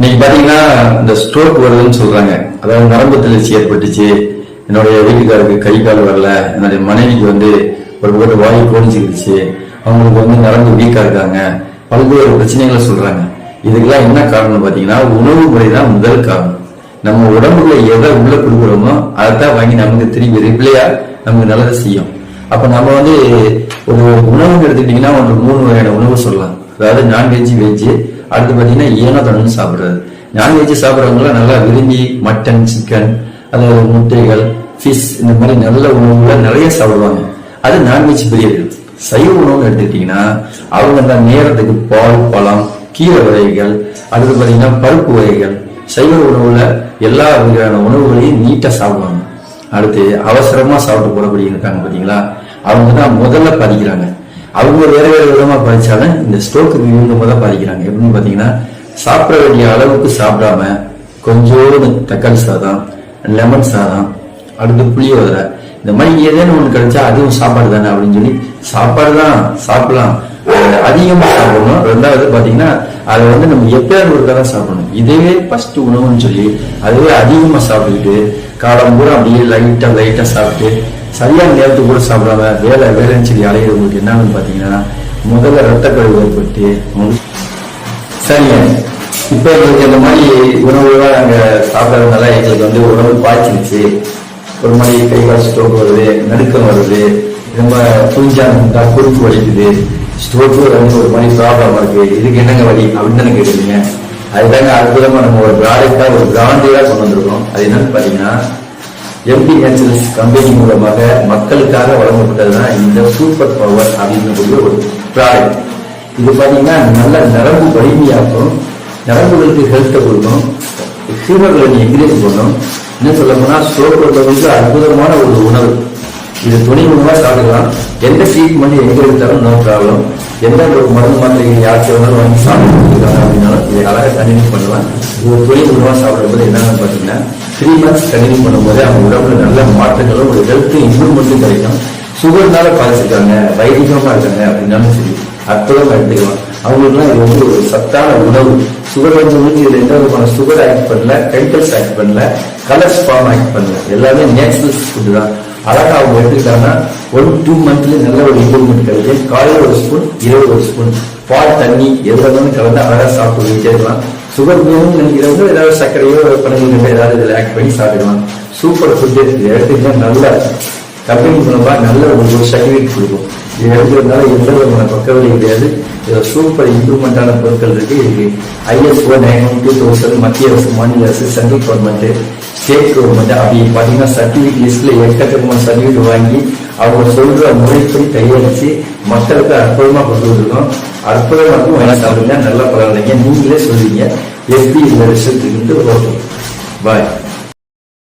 இன்னைக்கு பாத்தீங்கன்னா இந்த ஸ்ட்ரோக் வருதுன்னு சொல்றாங்க. அதாவது நரம்பு தளர்ச்சி ஏற்பட்டுச்சு, என்னுடைய வீட்டுக்காருக்கு கை கால் வரல, என்னுடைய மனைவிக்கு ஒரு போட்டு வாயு கோடிச்சுக்கிடுச்சு, அவங்களுக்கு நரம்பு வீக்கா இருக்காங்க, பல்வேறு பிரச்சனைகளை சொல்றாங்க. இதுக்கெல்லாம் என்ன காரணம் பாத்தீங்கன்னா உணவு முறை தான் முதல் காரணம். நம்ம உடம்புல எதை உள்ள கொடுக்குறோமோ அதைத்தான் வாங்கி நமக்கு திரும்பி ரிப்ளையா நமக்கு நல்லதை செய்யும். அப்ப நம்ம ஒரு உணவுன்னு எடுத்துக்கிட்டீங்கன்னா 3 வகையான உணவு சொல்லலாம். அதாவது நான்வெஜ், வெஜ், அடுத்து பாத்தீங்கன்னா ஏனோ தண்ணு சாப்பிடுறது. நான்வெஜ் சாப்பிட்றவங்களாம் நல்லா விரும்பி மட்டன், சிக்கன், அதாவது முட்டைகள், ஃபிஷ், இந்த மாதிரி நல்ல உணவுகளை நிறைய சாப்பிடுவாங்க. அது நான்வெஜ் பிரியர்கள். சைவ உணவுன்னு எடுத்துக்கிட்டீங்கன்னா அவங்க அந்த நேரத்துக்கு பால், பழம், கீரை வகைகள், அடுத்து பாத்தீங்கன்னா பருப்பு வகைகள், சைவ உணவுல எல்லா வகையான உணவுகளையும் நீட்டா சாப்பிடுவாங்க. அடுத்து அவசரமா சாப்பிட்டு போடக்கூடிய இருக்காங்க பாத்தீங்களா, அவங்க தான் முதல்ல பாதிக்கிறாங்க. அவங்க வேற வேற விதமா பாதிச்சாலும் இந்த ஸ்ட்ரோக்கு இவங்க முதல் பாதிக்கிறாங்க. எப்படின்னு பாத்தீங்கன்னா சாப்பிட வேண்டிய அளவுக்கு சாப்பிடாம கொஞ்சோடு தக்காளி சாதம், லெமன் சாதம், அடுத்து புளியோதரை, இந்த மாதிரி ஏதேனும் ஒண்ணு கிடைச்சா அதுவும் சாப்பாடு தானே அப்படின்னு சொல்லி சாப்பாடு தான் சாப்பிடலாம், அதிகமா சாப்பிடணும். ரெண்டாவது பாத்தீங்கன்னா அதை நம்ம எப்பயாவது ஒரு தான் சாப்பிடணும். இதுவே ஃபர்ஸ்ட் உணவுன்னு சொல்லி அதுவே அதிகமா சாப்பிட்டுக்கிட்டு காலம் பூரா அப்படியே லைட்டா சாப்பிட்டு சரியான நேரத்துக்கு கூட சாப்பிடாம வேலைன்னு சொல்லி அலையிறவங்களுக்கு என்னன்னு பாத்தீங்கன்னா முதல்ல ரத்த கழிவு ஏற்பட்டு சரிங்க. இப்ப எங்களுக்கு இந்த மாதிரி உணவுலாம் நாங்க சாப்பிடறதுனால எங்களுக்கு உணவு பாய்ச்சிருச்சு, ஒரு மாதிரி கை கால் ஸ்ட்ரோக் வருது, நடுக்கம் வருது, ரொம்ப புரிஞ்சாங்க குறுக்கு வலிக்குது, ஸ்ட்ரோக்கு ஒரு மாதிரி ப்ராப்ளம் இருக்கு, இதுக்கு என்னங்க வழி அப்படின்னு தானே கேட்டுருங்க. அதுதாங்க அற்புதமா நம்ம ஒரு ப்ராடக்டா ஒரு பிராண்டடா கொண்டு வந்திருக்கோம். அது என்னன்னு பாத்தீங்கன்னா எம்டி நேச்சுரல்ஸ் கம்பெனி மூலமாக மக்களுக்காக வழங்கப்பட்டதுதான் இந்த சூப்பர் பவர் அப்படின்னு ஒரு ப்ராடக்ட். இது பாத்தீங்கன்னா நல்ல நரம்பு வலிமையாக்கும், நரம்புகளுக்கு ஹெல்த்தை கொடுக்கும், ஹியூமர்களை என்கரேஜ் பண்ணும். என்ன சொல்ல போனா ஸ்ட்ரோக் வந்தவங்களுக்கு அற்புதமான ஒரு உணவு. இது துணை உணவா சாப்பிடலாம். எந்த ட்ரீட்மெண்ட் எங்க எடுத்தாலும் நோ ப்ராப்ளம். எந்த மருந்து மாத்திரைகள் யாருக்கு வேணாலும் வாங்கி சாப்பிட்டுருக்காங்க அப்படின்னாலும் இதை அழகாக கண்டினியூ பண்ணலாம். இது ஒரு துணை உணவா சாப்பிடும்போது என்னன்னு பாத்தீங்கன்னா 3 months கண்டினியூ பண்ணும்போது அவங்க உடம்புல நல்ல மாற்றங்களும் ஒரு ஹெல்த் இம்ப்ரூவ்மெண்ட்டும் கிடைக்கும். சுகர்னால பாதிச்சிருக்காங்க, வைத்தியமா இருக்காங்க அப்படின்னாலும் சரி அற்புதமா எடுத்துக்கலாம். அவங்களுக்குலாம் இது ஒரு சத்தான உணவு. சுகர் வந்தவங்களுக்கு இதுல எந்த விதமான சுகர் ஆக்ட் பண்ணல, கெமிக்கல்ஸ் ஆக்ட் பண்ணல, கலர்ஸ் ஃபார்ம் ஆக்ட் பண்ணல, எல்லாமே நேச்சுரல் ஃபுட் தான். அழகா அவங்க எடுத்துக்கிட்டாங்கன்னா 1-2 months நல்ல ஒரு இம்ப்ரூவ்மெண்ட் கிடைக்கும். காலையில் ஒரு ஸ்பூன், இரவு ஒரு ஸ்பூன், பால், தண்ணி எதுவும் கலந்து அழகா சாப்பிட்டு வைக்கலாம். சுகர் வேணும்னு நினைக்கிறவங்க ஏதாவது சர்க்கரையோ பனங்கல்கண்டோ ஏதாவது இதில் ஆக்ட் பண்ணி சாப்பிடலாம். Super food. இது எடுத்துக்கிட்டா நல்ல கம்பெனி மூலமா நல்ல ஒரு சர்டிஃபிகேட் கொடுக்கும். இது எடுக்கிறதுனால எந்த விதமான பக்கவழி கிடையாது. இதில் சூப்பர் இம்ப்ரூவ்மெண்டான பொருட்கள் இருக்கு. ISO 9000 மத்திய அரசு, மாநில அரசு, சென்ட்ரல் கவர்மெண்ட், ஸ்டேட் கவர்மெண்ட் அப்படி பாத்தீங்கன்னா சர்டிபிகேட் லிஸ்ட்ல எக்கச்சக்கமான சர்டிபிகேட் வாங்கி அவங்க சொல்ற முறைப்படி கையளிச்சு மக்களுக்கு அற்புதமா கொண்டு வந்திருக்கோம். அற்புதமாக்கும் வேணா சாப்பிடுங்க, நல்லா பரவாயில்லைங்க. நீங்களே சொல்லுவீங்க எப்படி இந்த ரிசல்ட் ஓகே. பாய்.